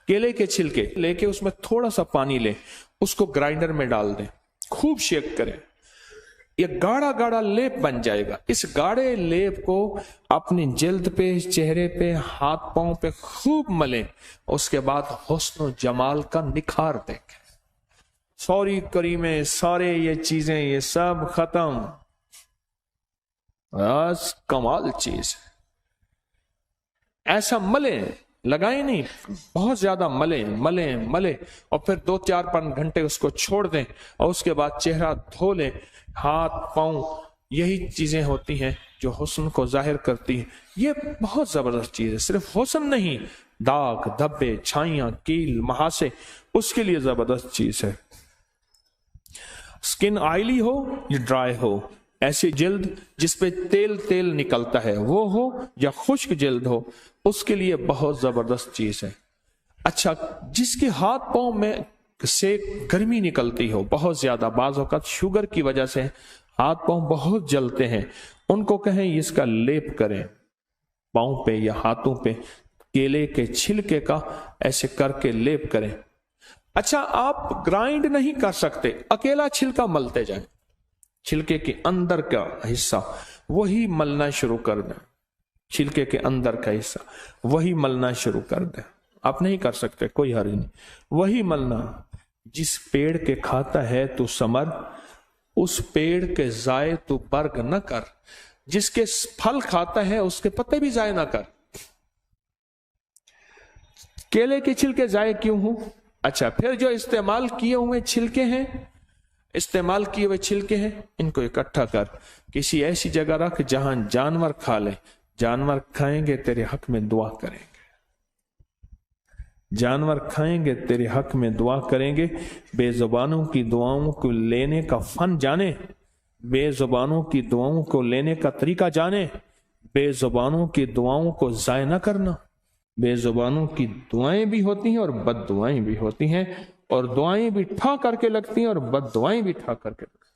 केले के छिलके लेके उसमें थोड़ा सा पानी लें, उसको ग्राइंडर में डाल दें, खूब शेक करें, ये गाढ़ा गाढ़ा लेप बन जाएगा। इस गाढ़े लेप को अपनी जल्द पे, चेहरे पे, हाथ पांव पे खूब मलें। उसके बाद हुस्न जमाल का निखार देखें। सॉरी करीमे, सारे ये चीजें ये सब खत्म, बस कमाल चीज। ऐसा मलें, लगाएं नहीं, बहुत ज्यादा मलें और फिर 2-4-5 घंटे उसको छोड़ दें और उसके बाद चेहरा धो लें, हाथ पांव। यही चीजें होती हैं जो हुस्न को जाहिर करती हैं। ये बहुत जबरदस्त चीज है। सिर्फ हुस्न नहीं, दाग धब्बे, छाइयां, कील, महासे, उसके लिए जबरदस्त चीज है। स्किन ऑयली हो या ड्राई हो, ऐसी जल्द जिसपे तेल तेल निकलता है वो हो या खुश्क जल्द हो, उसके लिए बहुत जबरदस्त चीज है। अच्छा, जिसके हाथ पांव में से गर्मी निकलती हो बहुत ज्यादा, बाज़ औक़ात शुगर की वजह से हाथ पांव बहुत जलते हैं, उनको कहें इसका लेप करें पांव पे या हाथों पे, केले के छिलके का ऐसे करके लेप करें। अच्छा, आप ग्राइंड नहीं कर सकते, अकेला छिलका मलते जाएं, छिलके के अंदर का हिस्सा वही मलना शुरू कर दें, छिलके के अंदर का हिस्सा वही मलना शुरू कर दें। आप नहीं कर सकते, कोई हर्ज नहीं, वही मलना। जिस पेड़ के खाता है तू समर, उस पेड़ के जाए तू बर्ग न कर। जिसके फल खाता है उसके पत्ते भी जाए ना कर। केले के छिलके जाए क्यों हो? अच्छा, फिर जो इस्तेमाल किए हुए छिलके हैं, इस्तेमाल किए हुए छिलके हैं, इनको इकट्ठा कर किसी ऐसी जगह रख जहां जानवर खा ले। जानवर खाएंगे तेरे हक में दुआ करेंगे, जानवर खाएंगे तेरे हक में दुआ करेंगे। बेजुबानों की दुआओं को लेने का फन जाने, बेजुबानों की दुआओं को लेने का तरीका जाने, बेजुबानों की दुआओं को जाय न करना। बेजुबानों की दुआएं भी होती हैं और बद दुआएं भी होती हैं, और दुआएं भी ठा करके लगती हैं और बद दुआएं भी ठा करके लगती हैं।